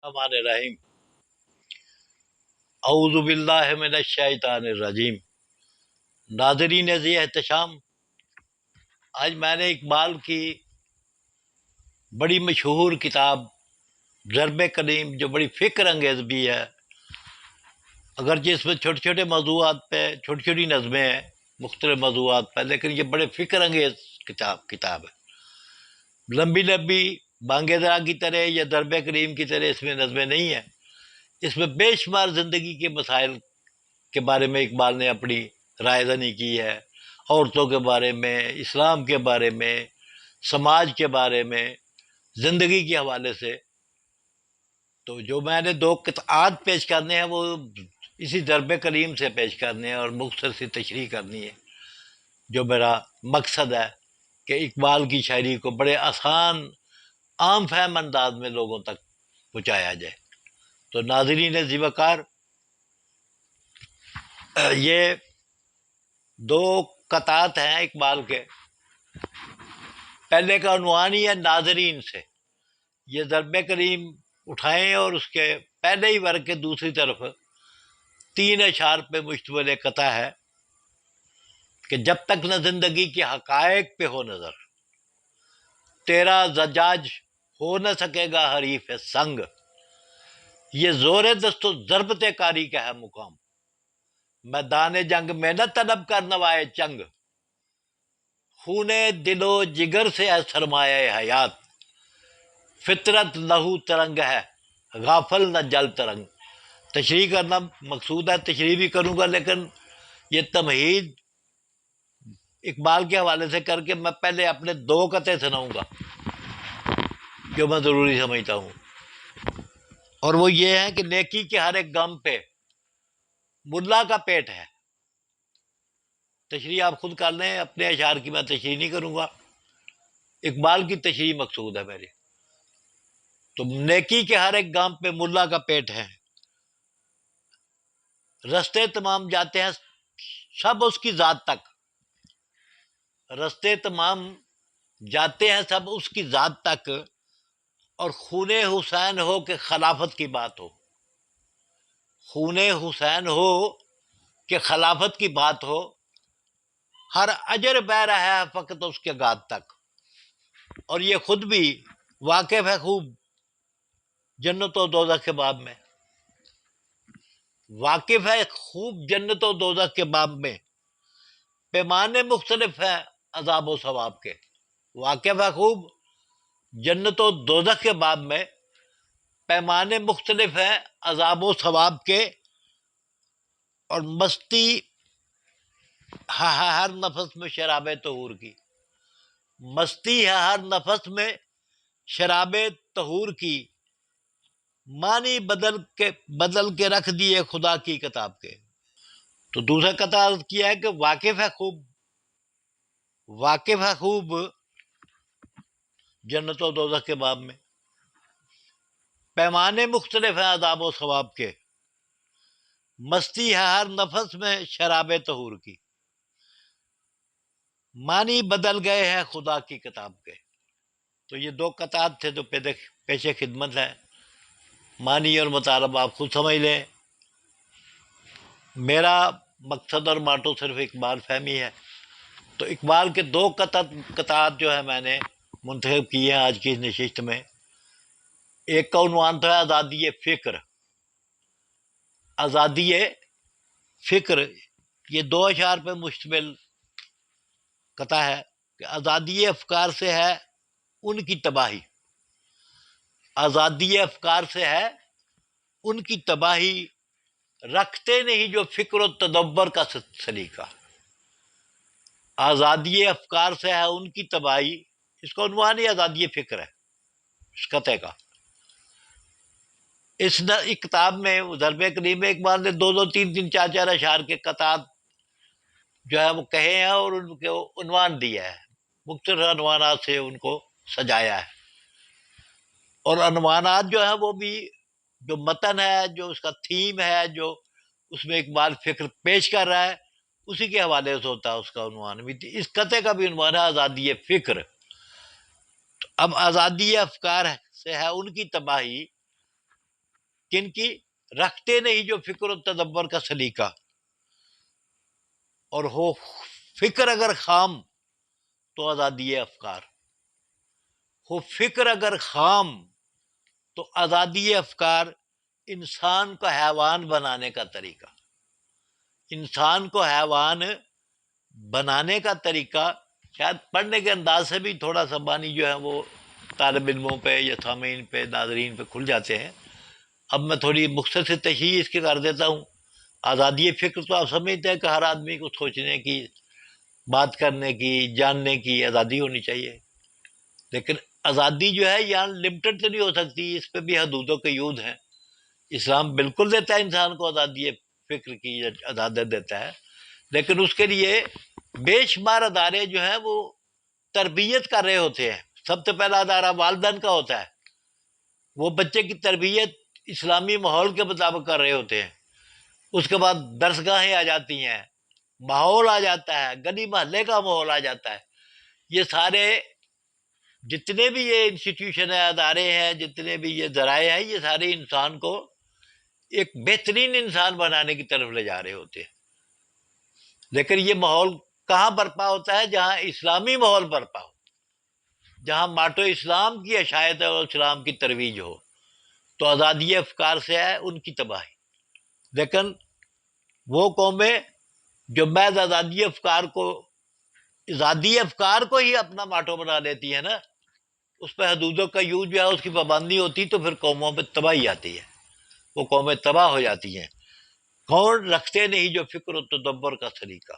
الرحمن الرحیم اعوذ باللہ من الشیطان الرجیم۔ ناظرین ذی احتشام، آج میں نے اقبال کی بڑی مشہور کتاب ضرب کلیم، جو بڑی فکر انگیز بھی ہے، اگرچہ اس میں چھوٹے چھوٹے موضوعات پہ چھوٹی چھوٹی نظمیں ہیں مختلف موضوعات پہ، لیکن یہ بڑے فکر انگیز کتاب ہے۔ لمبی لمبی بانگ درا کی طرح یا ضرب کلیم کی طرح اس میں نظمیں نہیں ہیں۔ اس میں بے شمار زندگی کے مسائل کے بارے میں اقبال نے اپنی رائے دہی کی ہے، عورتوں کے بارے میں، اسلام کے بارے میں، سماج کے بارے میں، زندگی کے حوالے سے۔ تو جو میں نے دو قطعات پیش کرنے ہیں وہ اسی ضرب کلیم سے پیش کرنے ہیں اور مختصر سی تشریح کرنی ہے، جو میرا مقصد ہے کہ اقبال کی شاعری کو بڑے آسان عام فہم انداز میں لوگوں تک پہنچایا جائے۔ تو ناظرین ذی وقار، یہ دو قطعات ہیں اقبال کے۔ پہلے کا عنوان ہی ہے ناظرین سے۔ یہ ضرب کلیم اٹھائیں اور اس کے پہلے ہی ورق کے دوسری طرف 3 اشعار پہ مشتمل ایک قطعہ ہے کہ جب تک نہ زندگی کے حقائق پہ ہو نظر، تیرا زجاج ہو نہ سکے گا حریف سنگ۔ یہ زور دست و ضربت کاری کا ہے مقام، میدان جنگ میں نہ طلب کر نوائے چنگ۔ خون دل و جگر سے ہے سرمایہ حیات، فطرت لہو ترنگ ہے غافل نہ جل ترنگ۔ تشریح کرنا مقصود ہے، تشریح بھی کروں گا، لیکن یہ تمہید اقبال کے حوالے سے کر کے میں پہلے اپنے 2 قطعے سناؤں گا جو میں ضروری سمجھتا ہوں، اور وہ یہ ہے کہ نیکی کے ہر ایک غم پہ ملا کا پیٹ ہے۔ تشریح آپ خود کر لیں، اپنے اشعار کی میں تشریح نہیں کروں گا، اقبال کی تشریح مقصود ہے میری۔ تو نیکی کے ہر ایک غم پہ ملا کا پیٹ ہے، رستے تمام جاتے ہیں سب اس کی ذات تک۔ رستے تمام جاتے ہیں سب اس کی ذات تک، اور خون حسین ہو کہ خلافت کی بات ہو۔ خون حسین ہو کہ خلافت کی بات ہو، ہر اجر بہ رہا ہے فقط اس کے گات تک۔ اور یہ خود بھی واقف ہے خوب جنت و دوزخ کے باب میں، واقف ہے خوب جنت و دوزخ کے باب میں، پیمانے مختلف ہیں عذاب و ثواب کے۔ واقف ہے خوب جنت و دوزخ کے باب میں، پیمانے مختلف ہیں عذاب و ثواب کے، اور مستی ہے ہر نفس میں شراب طہور کی۔ مستی ہے ہر نفس میں شراب طہور کی، معنی بدل کے رکھ دیے خدا کی کتاب کے۔ تو دوسرا قطعہ کیا ہے کہ واقف ہے خوب جنت و دوزخ کے باب میں، پیمانے مختلف ہیں عذاب و ثواب کے، مستی ہے ہر نفس میں شراب طہور کی، معنی بدل گئے ہیں خدا کی کتاب کے۔ تو یہ 2 قطعات تھے جو پیش خدمت ہے، معنی اور مطالب آپ خود سمجھ لیں۔ میرا مقصد اور ماٹو صرف اقبال فہمی ہے۔ تو اقبال کے 2 قطعات جو ہے میں نے منتخب کیے ہیں آج کی اس نشست میں۔ ایک کا عنوان تھا آزادی فکر۔ آزادی فکر یہ 2 اشعار پہ مشتمل قطعہ ہے کہ آزادی افکار سے ہے ان کی تباہی۔ آزادی افکار سے ہے ان کی تباہی، رکھتے نہیں جو فکر و تدبر کا سلیقہ۔ آزادی افکار سے ہے ان کی تباہی، اس کا عنوان ہی آزادی فکر ہے اس قطعے کا۔ اس کتاب میں ضرب کلیم میں اقبال نے 2 3 4 4 اشعار کے قطعات جو ہے وہ کہے ہیں اور ان کو عنوان دیا ہے، مختلف عنوانات سے ان کو سجایا ہے۔ اور عنوانات جو ہیں وہ بھی جو متن ہے، جو اس کا تھیم ہے، جو اس میں اقبال فکر پیش کر رہا ہے، اسی کے حوالے سے ہوتا ہے اس کا عنوان بھی۔ اس قطعے کا بھی عنوان ہے آزادی فکر۔ اب آزادی افکار سے ہے ان کی تباہی، کن کی؟ رکھتے نہیں جو فکر و تدبر کا سلیقہ، اور ہو فکر اگر خام تو آزادی افکار، ہو فکر اگر خام تو آزادی افکار انسان کو حیوان بنانے کا طریقہ، انسان کو حیوان بنانے کا طریقہ شاید پڑھنے کے انداز سے بھی تھوڑا سا بانی جو ہے وہ طالب علموں پہ یا سامعین پہ ناظرین پہ کھل جاتے ہیں۔ اب میں تھوڑی مختصر تشریح اس کی کر دیتا ہوں۔ آزادی فکر تو آپ سمجھتے ہیں کہ ہر آدمی کو سوچنے کی، بات کرنے کی، جاننے کی آزادی ہونی چاہیے، لیکن آزادی جو ہے یہاں لمٹڈ تو نہیں ہو سکتی، اس پہ بھی حدود و قیود ہیں۔ اسلام بالکل دیتا ہے انسان کو آزادی فکر کی، اجازت دیتا ہے، لیکن اس کے لیے بے شمار ادارے جو ہیں وہ تربیت کر رہے ہوتے ہیں۔ سب سے پہلا ادارہ والدین کا ہوتا ہے، وہ بچے کی تربیت اسلامی ماحول کے مطابق کر رہے ہوتے ہیں۔ اس کے بعد درسگاہیں آ جاتی ہیں، ماحول آ جاتا ہے، گلی محلے کا ماحول آ جاتا ہے۔ یہ سارے جتنے بھی یہ انسٹیٹیوشن ہیں، ادارے ہیں، جتنے بھی یہ ذرائع ہیں، یہ سارے انسان کو ایک بہترین انسان بنانے کی طرف لے جا رہے ہوتے ہیں۔ لیکن یہ ماحول کہاں برپا ہوتا ہے؟ جہاں اسلامی ماحول برپا ہو، جہاں ماٹو اسلام کی اشاعت اور اسلام کی ترویج ہو، تو آزادی افکار سے ہے ان کی تباہی۔ لیکن وہ قومیں جو محض آزادی افکار کو ہی اپنا ماٹو بنا لیتی ہے نا، اس پہ حدود و قیود جو ہے اس کی پابندی ہوتی، تو پھر قوموں پہ تباہی آتی ہے، وہ قومیں تباہ ہو جاتی ہیں۔ کون رکھتے نہیں جو فکر و تدبر کا سلیقہ،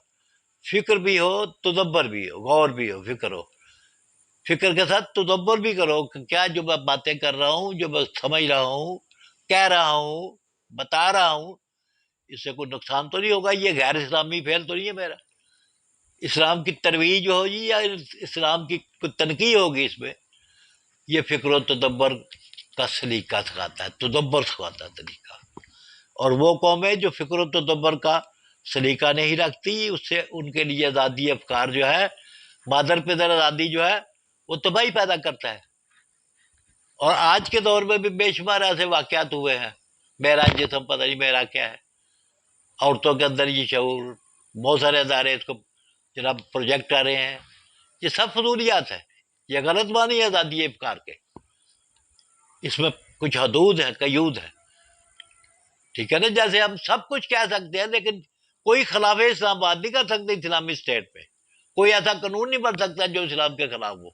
فکر بھی ہو، تدبر بھی ہو، غور بھی ہو، فکر ہو، فکر کے ساتھ تدبر بھی کرو کہ کیا جو میں باتیں کر رہا ہوں، جو میں سمجھ رہا ہوں، کہہ رہا ہوں، بتا رہا ہوں، اس سے کوئی نقصان تو نہیں ہوگا، یہ غیر اسلامی فعل تو نہیں ہے میرا، اسلام کی ترویج ہوگی یا اسلام کی کوئی تنقید ہوگی اس میں۔ یہ فکر و تدبر کا سلیقہ سکھاتا ہے، تدبر سکھاتا ہے طریقہ۔ اور وہ قومیں جو فکر و تدبر کا سلیقہ نہیں رکھتی، اس سے ان کے لیے آزادی افکار جو ہے، مادر پدر آزادی جو ہے، وہ تباہی پیدا کرتا ہے۔ اور آج کے دور میں بھی بے شمار ایسے واقعات ہوئے ہیں۔ میرا جسم پتہ نہیں میرا کیا ہے، عورتوں کے اندر یہ شعور، بہت سارے ادارے اس کو جناب پروجیکٹ کر رہے ہیں، یہ سب فضولیات ہے، یہ غلط معنی ہے آزادی افکار کے، اس میں کچھ حدود ہیں، قیود ہیں، ٹھیک ہے نا۔ جیسے ہم سب کچھ کہہ سکتے ہیں، لیکن کوئی خلاف اسلام بات نہیں کر سکتے اسلامی اسٹیٹ پہ، کوئی ایسا قانون نہیں بن سکتا جو اسلام کے خلاف ہو۔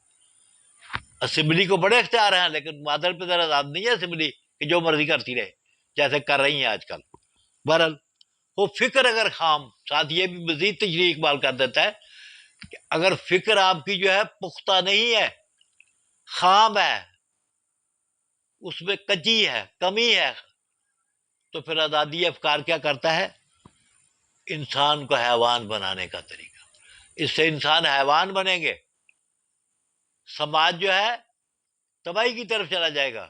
اسمبلی کو بڑے اختیار ہیں، لیکن مادر پدر آزاد نہیں ہے اسمبلی کہ جو مرضی کرتی رہے، جیسے کر رہی ہیں آج کل۔ بہرحال وہ فکر اگر خام، ساتھ یہ بھی مزید تشریح اقبال کر دیتا ہے کہ اگر فکر آپ کی جو ہے پختہ نہیں ہے، خام ہے، اس میں کچی ہے، کمی ہے، تو پھر آزادی افکار کیا کرتا ہے؟ انسان کو حیوان بنانے کا طریقہ۔ اس سے انسان حیوان بنیں گے، سماج جو ہے تباہی کی طرف چلا جائے گا،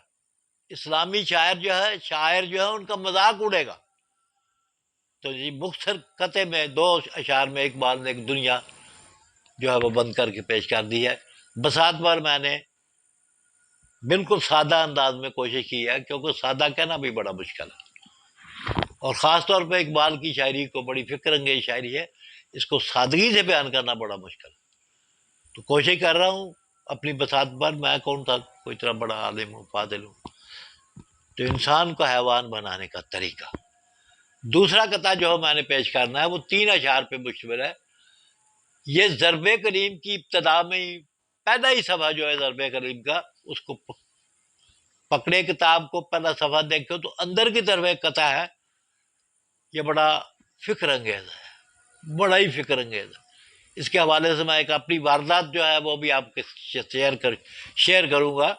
اسلامی شاعر جو ہے ان کا مذاق اڑے گا۔ تو جی مختصر قطعے میں 2 اشعار میں اقبال نے ایک دنیا جو ہے وہ بند کر کے پیش کر دی ہے۔ بسات بار میں نے بالکل سادہ انداز میں کوشش کی ہے، کیونکہ سادہ کہنا بھی بڑا مشکل ہے، اور خاص طور پہ اقبال کی شاعری کو بڑی فکر انگیز شاعری ہے، اس کو سادگی سے بیان کرنا بڑا مشکل ہے۔ تو کوشش کر رہا ہوں اپنی بساط پر، میں کون تھا کوئی اتنا بڑا عالم ہوں، فاضل ہوں۔ تو انسان کو حیوان بنانے کا طریقہ۔ دوسرا قطعہ جو میں نے پیش کرنا ہے وہ 3 اشعار پہ مشتمل ہے۔ یہ ضرب کلیم کی ابتدا میں ہی پہلا ہی صفحہ جو ہے ضرب کلیم کا، اس کو پکڑے کتاب کو، پہلا صفحہ دیکھو تو اندر کی طرف ایک قطعہ ہے، یہ بڑا فکر انگیز ہے، بڑا ہی فکر انگیز ہے۔ اس کے حوالے سے میں ایک اپنی واردات جو ہے وہ بھی آپ کے شیئر کروں گا